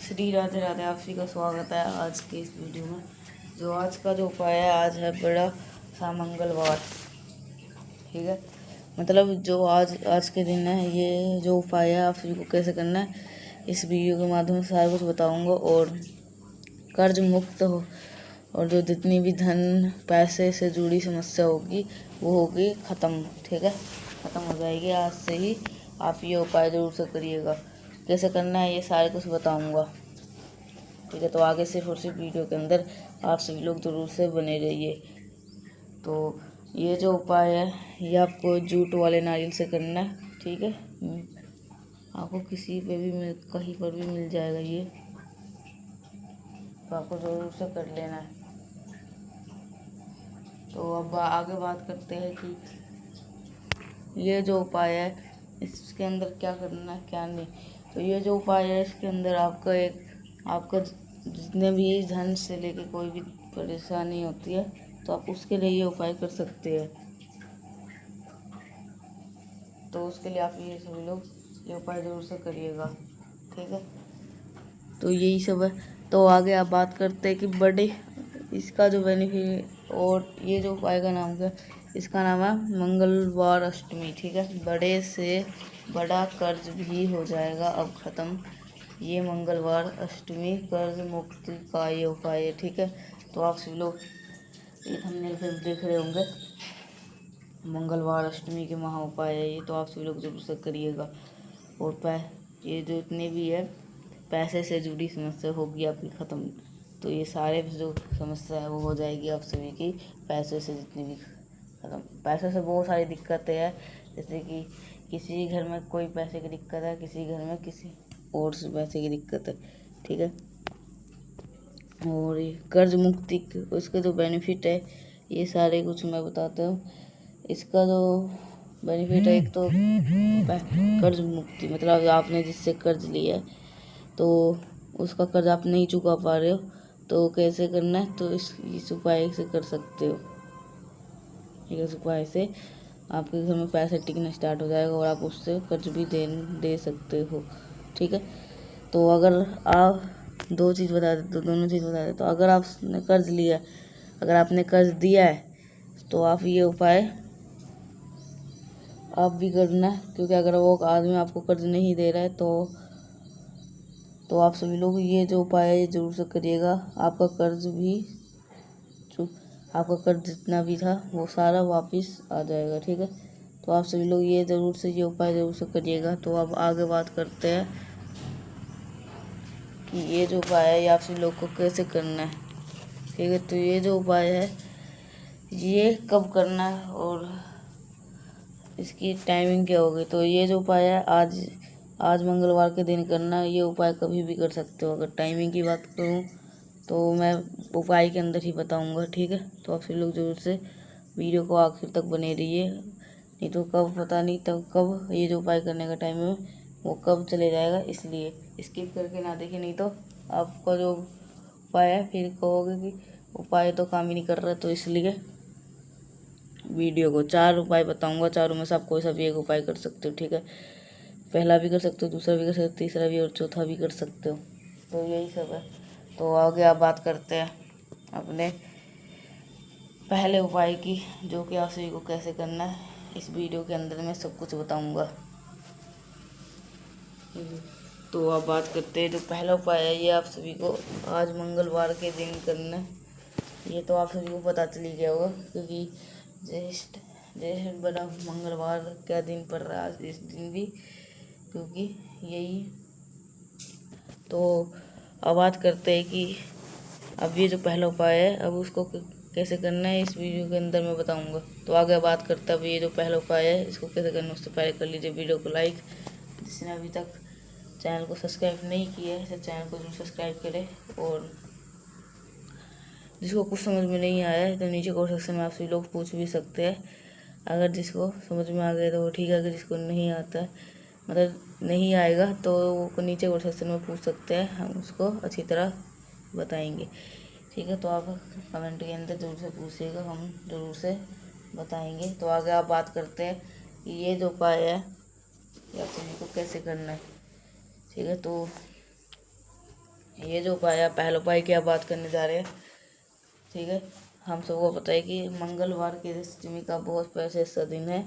श्री राधे राधे। आप सभी का स्वागत है आज के इस वीडियो में। जो आज का जो उपाय है, आज है बड़ा सा मंगलवार। ठीक है, मतलब जो आज के दिन है, ये जो उपाय है आप सभी को कैसे करना है इस वीडियो के माध्यम से सारा कुछ बताऊंगा। और कर्ज मुक्त हो, और जो जितनी भी धन पैसे से जुड़ी समस्या होगी वो होगी ख़त्म। ठीक है, ख़त्म हो जाएगी आज से ही। आप ये उपाय ज़रूर से करिएगा। कैसे करना है ये सारे कुछ बताऊंगा। ठीक है, तो आगे सिर्फ और सिर्फ वीडियो के अंदर आप सभी लोग ज़रूर से बने रहिए। तो ये जो उपाय है ये आपको जूट वाले नारियल से करना है। ठीक है, आपको किसी पे भी कहीं पर भी मिल जाएगा ये, तो आपको ज़रूर से कर लेना है। तो अब आगे बात करते हैं कि ये जो उपाय है इसके अंदर क्या करना है क्या नहीं। तो ये जो उपाय है इसके अंदर आपका जितने भी धन से लेके कोई भी परेशानी होती है तो आप उसके लिए ये उपाय कर सकते हैं। तो उसके लिए आप ये सभी लोग ये उपाय ज़रूर से करिएगा। ठीक है, तो यही सब है। तो आगे आप बात करते हैं कि बड़े इसका जो बेनिफिट, और ये जो उपाय का नाम क्या, इसका नाम है मंगलवार अष्टमी। ठीक है, बड़े से बड़ा कर्ज भी हो जाएगा अब ख़त्म। ये मंगलवार अष्टमी कर्ज मुक्ति का ये उपाय है। ठीक है, तो आप सभी लोग ये थंबनेल पे देख रहे होंगे, मंगलवार अष्टमी के महा उपाय है ये, तो आप सभी लोग जरूर से करिएगा। और ये जो इतने भी है पैसे से जुड़ी समस्या होगी आपकी ख़त्म। तो ये सारे जो समस्या है वो हो जाएगी आप सभी की, पैसे से जितनी भी ख़त्म। पैसे से बहुत सारी दिक्कतें हैं, जैसे कि किसी घर में कोई पैसे की दिक्कत है, किसी घर में किसी और से पैसे की दिक्कत है। ठीक है, और ये कर्ज मुक्ति उसके जो बेनिफिट है ये सारे कुछ मैं बताता हूँ। इसका जो बेनिफिट है, एक तो कर्ज मुक्ति, मतलब आपने जिससे कर्ज लिया है तो उसका कर्ज आप नहीं चुका पा रहे हो, तो कैसे करना है, तो इस उपाय से कर सकते हो। ठीक है, इस उपाय से आपके घर में पैसे टिकना स्टार्ट हो जाएगा और आप उससे कर्ज भी दे सकते हो। ठीक है, तो अगर आप दोनों चीज़ बता दें, तो अगर आपने कर्ज लिया, अगर आपने कर्ज दिया है तो आप ये उपाय आप भी करना है। क्योंकि अगर वो आदमी आपको कर्ज नहीं दे रहा है तो आप सभी लोग ये जो उपाय है ये ज़रूर से करिएगा। आपका कर्ज जितना भी था वो सारा वापस आ जाएगा। ठीक है, तो आप सभी लोग ये उपाय ज़रूर से करिएगा। तो अब आगे बात करते हैं कि ये जो उपाय है ये आप सभी लोग को कैसे करना है। ठीक है, तो ये जो उपाय है ये कब करना है और इसकी टाइमिंग क्या होगी। तो ये जो उपाय है आज मंगलवार के दिन करना है। ये उपाय कभी भी कर सकते हो। अगर टाइमिंग की बात करूँ तो मैं उपाय के अंदर ही बताऊंगा। ठीक है, तो आप सभी लोग जरूर से वीडियो को आखिर तक बने रहिए, नहीं तो कब पता नहीं तब कब ये जो उपाय करने का टाइम है वो कब चले जाएगा। इसलिए स्किप करके ना देखें, नहीं तो आपका जो उपाय है फिर कहोगे कि उपाय तो काम ही नहीं कर रहा। तो इसलिए वीडियो को 4 उपाय बताऊंगा, चारों में से आप कोई सा भी एक उपाय कर सकते हो। ठीक है, पहला भी कर सकते हो, दूसरा भी कर सकते हो, तीसरा भी और चौथा भी कर सकते हो। तो यही सब है। तो आगे आप बात करते हैं अपने पहले उपाय की, जो कि आप सभी को कैसे करना है इस वीडियो के अंदर मैं सब कुछ बताऊंगा। तो आप बात करते हैं जो पहला उपाय है ये आप सभी को आज मंगलवार के दिन करना है। ये तो आप सभी को पता चल ही गया होगा, क्योंकि ज्येष्ठ बड़ा मंगलवार का दिन पड़ रहा है आज इस दिन भी, क्योंकि यही। तो अब बात करते हैं कि अब ये जो पहला उपाय है अब उसको कैसे करना है इस वीडियो के अंदर मैं बताऊंगा। तो आगे बात करते हैं अब ये जो पहला उपाय है इसको कैसे करना है। उससे पहले कर लीजिए वीडियो को लाइक, जिसने अभी तक चैनल को सब्सक्राइब नहीं किया है तो चैनल को जरूर सब्सक्राइब करें। और जिसको कुछ समझ में नहीं आया है तो नीचे कमेंट सेक्शन में आप सभी लोग पूछ भी सकते हैं। अगर जिसको समझ में आ गया तो वो ठीक है, अगर जिसको नहीं आता है मतलब नहीं आएगा तो वो नीचे कमेंट सेक्शन में पूछ सकते हैं, हम उसको अच्छी तरह बताएंगे। ठीक है, तो आप कमेंट के अंदर ज़रूर से पूछिएगा, हम ज़रूर से बताएंगे। तो आगे आप बात करते हैं कि ये जो उपाय है ये आप सभी को कैसे करना है। ठीक है, तो ये जो उपाय है, पहले उपाय की आप बात करने जा रहे हैं, ठीक है। हम सबको पता है कि मंगलवार की अष्टमी का बहुत प्रशस्त दिन है।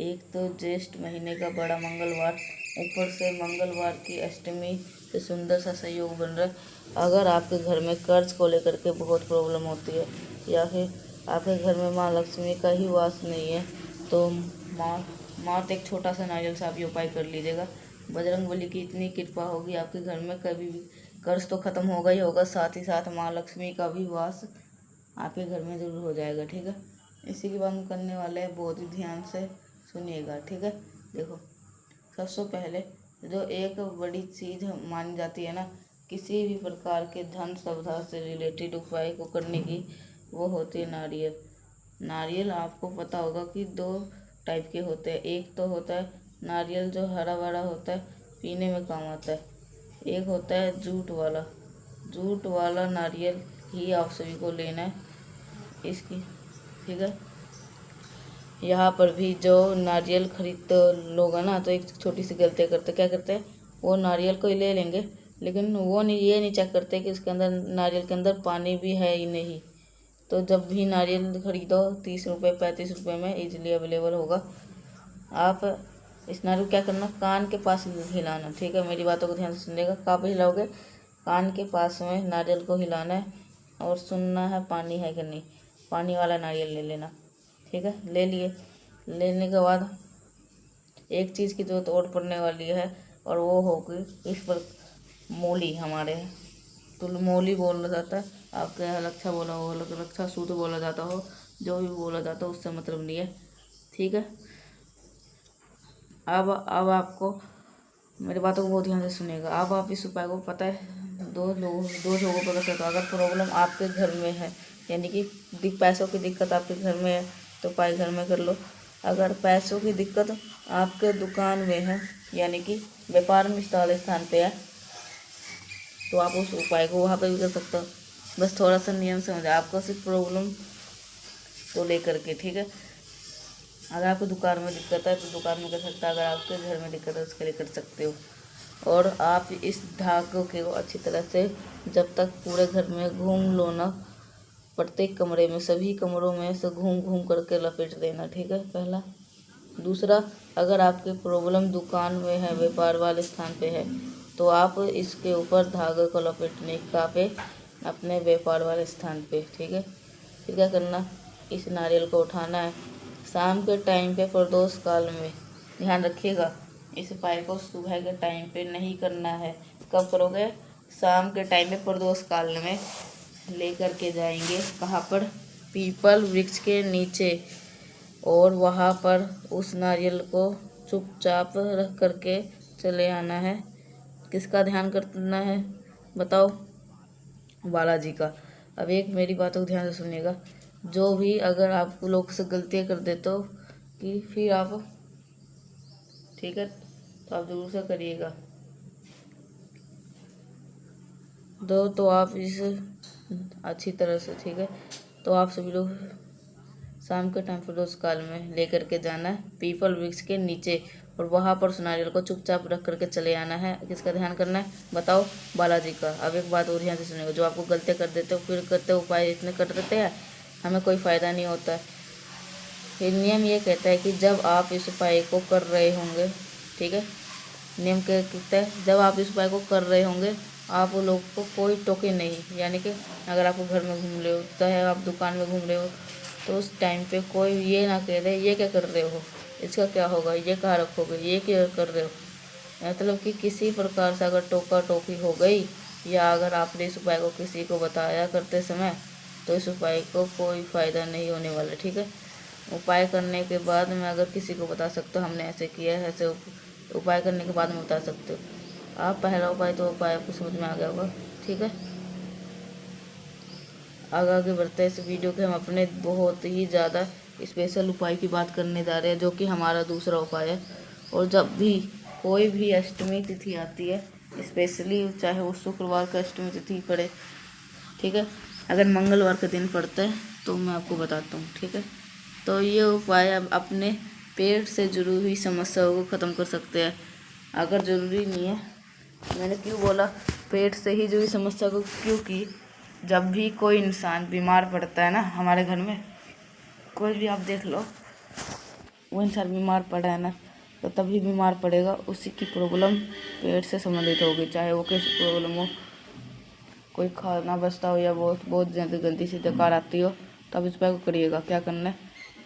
एक तो ज्येष्ठ महीने का बड़ा मंगलवार, ऊपर से मंगलवार की अष्टमी से सुंदर सा संयोग बन रहा है। अगर आपके घर में कर्ज को लेकर के बहुत प्रॉब्लम होती है, या फिर आपके घर में माँ लक्ष्मी का ही वास नहीं है, तो मात्र एक छोटा सा नारियल से आप ये उपाय कर लीजिएगा। बजरंगबली की इतनी कृपा होगी आपके घर में, कभी भी कर्ज तो खत्म होगा ही होगा, साथ ही साथ माँ लक्ष्मी का भी वास आपके घर में ज़रूर हो जाएगा, ठीक है। इसी के बाद हम करने वाले हैं, बहुत ही ध्यान से सुनिएगा, ठीक है। देखो, सबसे पहले जो एक बड़ी चीज़ मानी जाती है ना किसी भी प्रकार के धन संपदा से रिलेटेड उपाय को करने की, वो होती है नारियल। नारियल आपको पता होगा कि दो टाइप के होते हैं। एक तो होता है नारियल जो हरा भरा होता है, पीने में काम आता है। एक होता है जूट वाला नारियल ही आप सभी को लेना है इसकी, ठीक है। यहाँ पर भी जो नारियल खरीदते लोग हैं ना, तो एक छोटी सी गलती करते, क्या करते हैं, वो नारियल को ही ले लेंगे, लेकिन वो ये नहीं चेक करते कि उसके अंदर, नारियल के अंदर पानी भी है ही नहीं। तो जब भी नारियल खरीदो 30 रुपये 35 रुपये में इजीली अवेलेबल होगा। आप इस नारियल क्या करना, कान के पास हिलाना, ठीक है। मेरी बातों को ध्यान से सुनिएगा। कहाँ पे हिलाओगे, कान के पास में नारियल को हिलाना है और सुनना है पानी है कि नहीं। पानी वाला नारियल ले लेना, ठीक है। ले लिए, लेने के बाद एक चीज़ की जरूरत और पड़ने वाली है, और वो होगी इस पर मूली। हमारे तो मूली बोला जाता है, आपके यहाँ लच्छा बोला हो, लच्छा सूत बोला जाता हो, जो भी बोला जाता हो उससे मतलब नहीं है, ठीक है। अब आपको मेरी बातों को बहुत ध्यान से सुनिएगा। अब आप इस उपाय को, पता है, दो लोगों पर कर सकते हो। अगर प्रॉब्लम आपके घर में है, यानी कि पैसों की दिक्कत आपके घर में है, तो उपाय घर में कर लो। अगर पैसों की दिक्कत आपके दुकान में है, यानी कि व्यापार में स्थान पे है, तो आप उस उपाय को वहाँ पे भी कर सकते हो। बस थोड़ा सा नियम समझ, आपको सिर्फ प्रॉब्लम को लेकर के, ठीक है। अगर आपको दुकान में दिक्कत है तो दुकान में कर सकते हो, अगर आपके घर में दिक्कत है उसके लिए कर सकते हो। और आप इस धागे को अच्छी तरह से जब तक पूरे घर में घूम लो ना, प्रत्येक कमरे में, सभी कमरों में से घूम घूम करके लपेट देना, ठीक है, पहला। दूसरा, अगर आपकी प्रॉब्लम दुकान में है, व्यापार वाले स्थान पे है, तो आप इसके ऊपर धागे को लपेटने का पे अपने व्यापार वाले स्थान पे, ठीक है। फिर क्या करना, इस नारियल को उठाना है शाम के टाइम पे प्रदोष काल में। ध्यान रखिएगा, इस उपाय को सुबह के टाइम पे नहीं करना है। कब करोगे, शाम के टाइम पे प्रदोष काल में लेकर के जाएंगे, कहाँ पर, पीपल वृक्ष के नीचे, और वहाँ पर उस नारियल को चुपचाप रख करके चले आना है। किसका ध्यान करना है बताओ, बालाजी का। अब एक मेरी बातों को ध्यान से सुनिएगा, जो भी अगर आप लोग से गलतियाँ कर देते हो कि फिर आप, ठीक है, तो आप जरूर से करिएगा। तो आप इस अच्छी तरह से, ठीक है। तो आप सभी लोग शाम के टाइम प्रदोष काल में लेकर के जाना है पीपल वृक्ष के नीचे, और वहाँ पर उस नारियल को चुपचाप रख करके चले आना है। किसका ध्यान करना है बताओ, बालाजी का। अब एक बात और ध्यान से सुनेगा, जो आपको गलतियाँ कर देते हो, फिर करते उपाय इतने कर देते हैं, हमें कोई फ़ायदा नहीं होता है। फिर नियम ये कहता है कि जब आप इस उपाय को कर रहे होंगे, ठीक है, नियम क्या कहता है, जब आप इस उपाय को कर रहे होंगे, आप वो लोग को कोई टोके नहीं। यानी कि अगर आप घर में घूम रहे हो, चाहे आप दुकान में घूम रहे हो, तो उस टाइम पे कोई ये ना कह दे ये क्या कर रहे हो, इसका क्या होगा, ये कहाँ रखोगे, ये क्या कर रहे हो। मतलब कि किसी प्रकार से अगर टोका टोकी हो गई, या अगर आपने इस उपाय को किसी को बताया करते समय, तो इस उपाय को कोई फ़ायदा नहीं होने वाला, ठीक है। उपाय करने के बाद में अगर किसी को बता सकते हो हमने ऐसे किया है, ऐसे उपाय करने के बाद में बता सकते हो आप। पहला उपाय तो उपाय आपको समझ में आ गया होगा, ठीक है। आगे बढ़ते हैं इस वीडियो के, हम अपने बहुत ही ज़्यादा स्पेशल उपाय की बात करने जा रहे हैं, जो कि हमारा दूसरा उपाय है। और जब भी कोई भी अष्टमी तिथि आती है, स्पेशली चाहे वो शुक्रवार का अष्टमी तिथि पड़े, ठीक है, अगर मंगलवार का दिन पड़ता है, तो मैं आपको बताता हूँ, ठीक है। तो ये उपाय अब अपने पेट से जुड़ी हुई समस्याओं को ख़त्म कर सकते हैं। अगर ज़रूरी नहीं है, मैंने क्यों बोला पेट से ही जुड़ी समस्या को, क्योंकि जब भी कोई इंसान बीमार पड़ता है ना, हमारे घर में कोई भी आप देख लो, वो इंसान बीमार पड़ा है ना, तो तभी बीमार पड़ेगा, उसी की प्रॉब्लम पेट से संबंधित होगी, चाहे वो कैसी प्रॉब्लम हो, कोई खाना बचता हो या बहुत बहुत ज़्यादा गंदी सी डकार आती हो, तो आप इस उपाय को करिएगा। क्या करना है,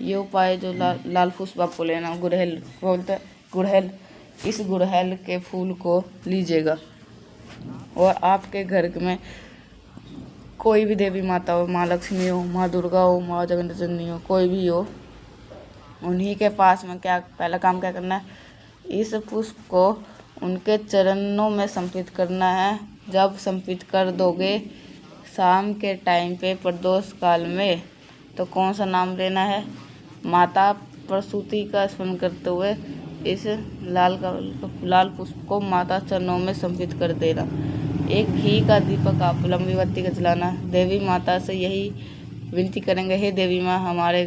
ये उपाय जो लाल पुष्प आपको लेना, गुड़हल बोलते हैं, गुड़हल, इस गुड़हल के फूल को लीजिएगा और आपके घर में कोई भी देवी माता हो, माँ लक्ष्मी हो, माँ दुर्गा हो, माँ जगन्नाथ हो, कोई भी हो, उन्हीं के पास में क्या पहला काम क्या करना है, इस पुष्प को उनके चरणों में समर्पित करना है। जब समर्पित कर दोगे शाम के टाइम पे प्रदोष काल में, तो कौन सा नाम लेना है, माता प्रसूति का स्मरण करते हुए इस लाल पुष्प को माता चरणों में समर्पित कर देना। एक घी का दीपक आप लंबी बत्ती का जलाना। देवी माता से यही विनती करेंगे, हे देवी माँ, हमारे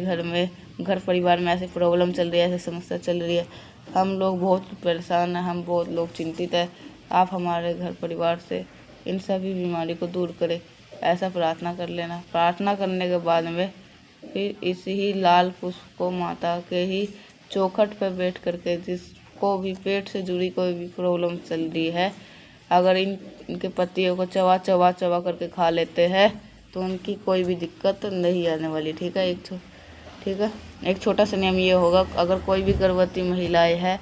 घर परिवार में ऐसी प्रॉब्लम चल रही है, ऐसी समस्या चल रही है, हम लोग बहुत परेशान हैं, हम बहुत लोग चिंतित है, आप हमारे घर परिवार से इन सभी बीमारी को दूर करें। ऐसा प्रार्थना कर लेना। प्रार्थना करने के बाद में फिर इसी ही लाल पुष्प को माता के ही चौखट पर बैठ करके, जिसको भी पेट से जुड़ी कोई भी प्रॉब्लम चल रही है, अगर इनके पत्तियों को चबा करके खा लेते हैं तो उनकी कोई भी दिक्कत नहीं आने वाली। ठीक है, एक छोटा सा नियम ये होगा, अगर कोई भी गर्भवती महिलाएं है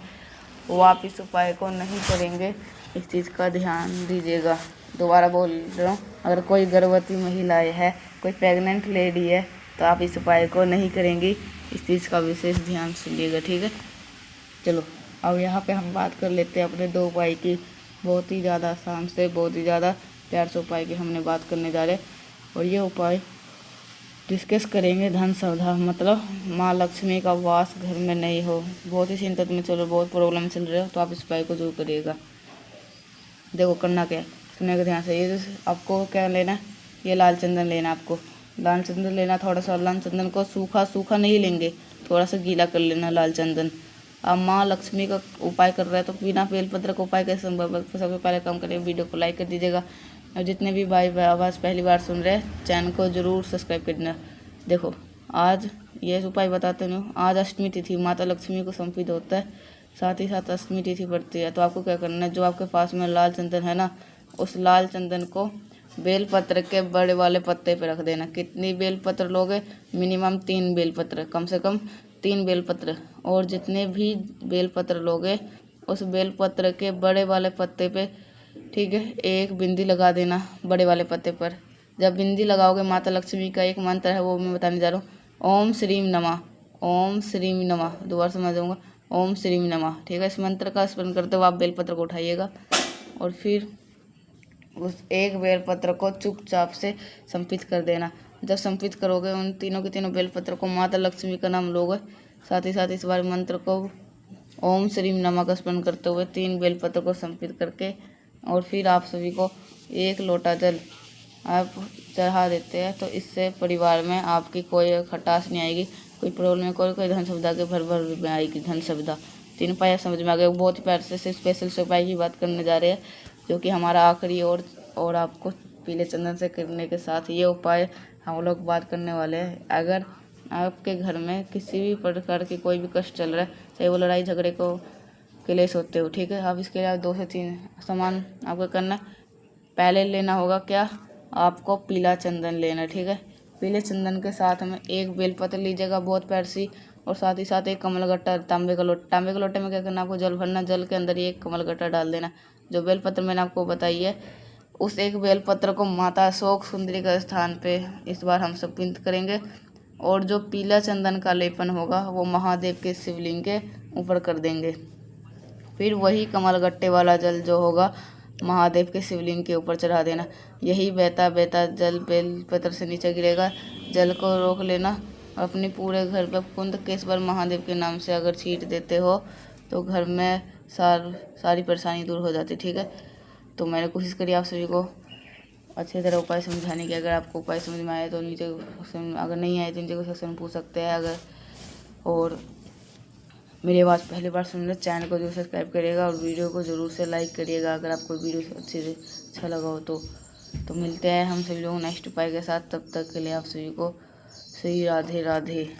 वो आप इस उपाय को नहीं करेंगे, इस चीज़ का ध्यान दीजिएगा। दोबारा बोल रहा हूँ, अगर कोई गर्भवती महिलाएं है, कोई प्रेग्नेंट लेडी है, तो आप इस उपाय को नहीं करेंगी, इस चीज़ का विशेष ध्यान सुनिएगा। ठीक है, चलो अब यहाँ पे हम बात कर लेते हैं अपने 2 उपाय की। बहुत ही ज़्यादा आसान से, बहुत ही ज़्यादा प्यार से उपाय की हमने बात करने जा रहे, और ये उपाय डिस्कस करेंगे धन सौधा, मतलब माँ लक्ष्मी का वास घर में नहीं हो, बहुत ही चिंतित में चलो, बहुत प्रॉब्लम चल रही हो, तो आप इस उपाय को जरूर करिएगा। देखो करना क्या है, सुनने का ध्यान से। ये आपको क्या लेना है, ये लाल चंदन लेना, आपको लाल चंदन लेना। थोड़ा सा लाल चंदन को सूखा नहीं लेंगे, थोड़ा सा गीला कर लेना लाल चंदन। आप माँ लक्ष्मी का उपाय कर रहे हैं तो बिना बेलपत्र का उपाय कैसे संभव है। सबसे पहले काम करें, वीडियो को लाइक कर दीजिएगा, और जितने भी भाई आवाज़ पहली बार सुन रहे हैं, चैनल को जरूर सब्सक्राइब कर देना। देखो आज ये उपाय बताते हैं, आज अष्टमी तिथि माता लक्ष्मी को समर्पित होता है, साथ ही साथ अष्टमी तिथि पड़ती है। तो आपको क्या करना है, जो आपके पास में लाल चंदन है ना, उस लाल चंदन को बेलपत्र के बड़े वाले पत्ते पे रख देना। कितनी बेलपत्र लोगे, मिनिमम 3 बेलपत्र, कम से कम 3 बेलपत्र, और जितने भी बेलपत्र लोगे उस बेलपत्र के बड़े वाले पत्ते पे, ठीक है, एक बिंदी लगा देना बड़े वाले पत्ते पर। जब बिंदी लगाओगे, माता लक्ष्मी का एक मंत्र है वो मैं बताने जा रहा हूँ, ओम श्रीम नमः, ओम श्रीम नमः, दोबारा समझ दूँगा, ओम श्रीम नमः। ठीक है, इस मंत्र का स्मरण करते हुए आप बेलपत्र को उठाइएगा, और फिर उस एक बेलपत्र को चुपचाप से समर्पित कर देना। जब समर्पित करोगे, उन तीनों के तीनों बेलपत्र को माता लक्ष्मी का नाम लोगे, साथ ही साथ इस बार मंत्र को ओम श्रीम नमः का स्मरण करते हुए 3 बेलपत्र को समर्पित करके, और फिर आप सभी को 1 लोटा जल आप चढ़ा देते हैं, तो इससे परिवार में आपकी कोई खटास नहीं आएगी, कोई प्रॉब्लम है, कोई धन सुविधा के भर में आएगी धन सुविधा। 3 उपाय समझ में आ गए। बहुत ही प्यार से स्पेशल से उपाय की बात करने जा रहे हैं, जो कि हमारा आखिरी और आपको पीले चंदन से करने के साथ ये उपाय हम लोग बात करने वाले हैं। अगर आपके घर में किसी भी प्रकार की कोई भी कष्ट चल रहा है, चाहे वो लड़ाई झगड़े को क्लेश होते हो, ठीक है, आप इसके लिए 2 से 3 सामान आपको करना है। पहले लेना होगा क्या, आपको पीला चंदन लेना, ठीक है। पीले चंदन के साथ में 1 बेलपत्र लीजिएगा, बहुत प्यार सी, और साथ ही साथ 1 कमलगट्टा, तांबे का लोटे में क्या करना, आपको जल भरना, जल के अंदर 1 कमलगट्टा डाल देना। जो बेलपत्र मैंने आपको बताई है, उस 1 बेलपत्र को माता अशोक सुंदरी का स्थान पे इस बार हम समर्पित करेंगे, और जो पीला चंदन का लेपन होगा वो महादेव के शिवलिंग के ऊपर कर देंगे। फिर वही कमलगट्टे वाला जल जो होगा महादेव के शिवलिंग के ऊपर चढ़ा देना। यही बहता जल बेलपत्र से नीचे गिरेगा, जल को रोक लेना, अपने पूरे घर पर कुंदकेश्वर महादेव के नाम से अगर छींट देते हो तो घर में सारी परेशानी दूर हो जाती, ठीक है। तो मैंने कोशिश करी आप सभी को अच्छी तरह उपाय समझाने की। अगर आपको उपाय समझ में आए तो नीचे, अगर नहीं आए तो नीचे को सेक्शन में पूछ सकते हैं। अगर और मेरी आवाज़ पहली बार सुन रहे, चैनल को जरूर सब्सक्राइब करिएगा, और वीडियो को ज़रूर से लाइक करिएगा अगर आपको वीडियो अच्छी अच्छा लगा हो तो मिलते हैं हम सभी लोग नेक्स्ट उपाय के साथ। तब तक के लिए आप सभी को सही राधे राधे।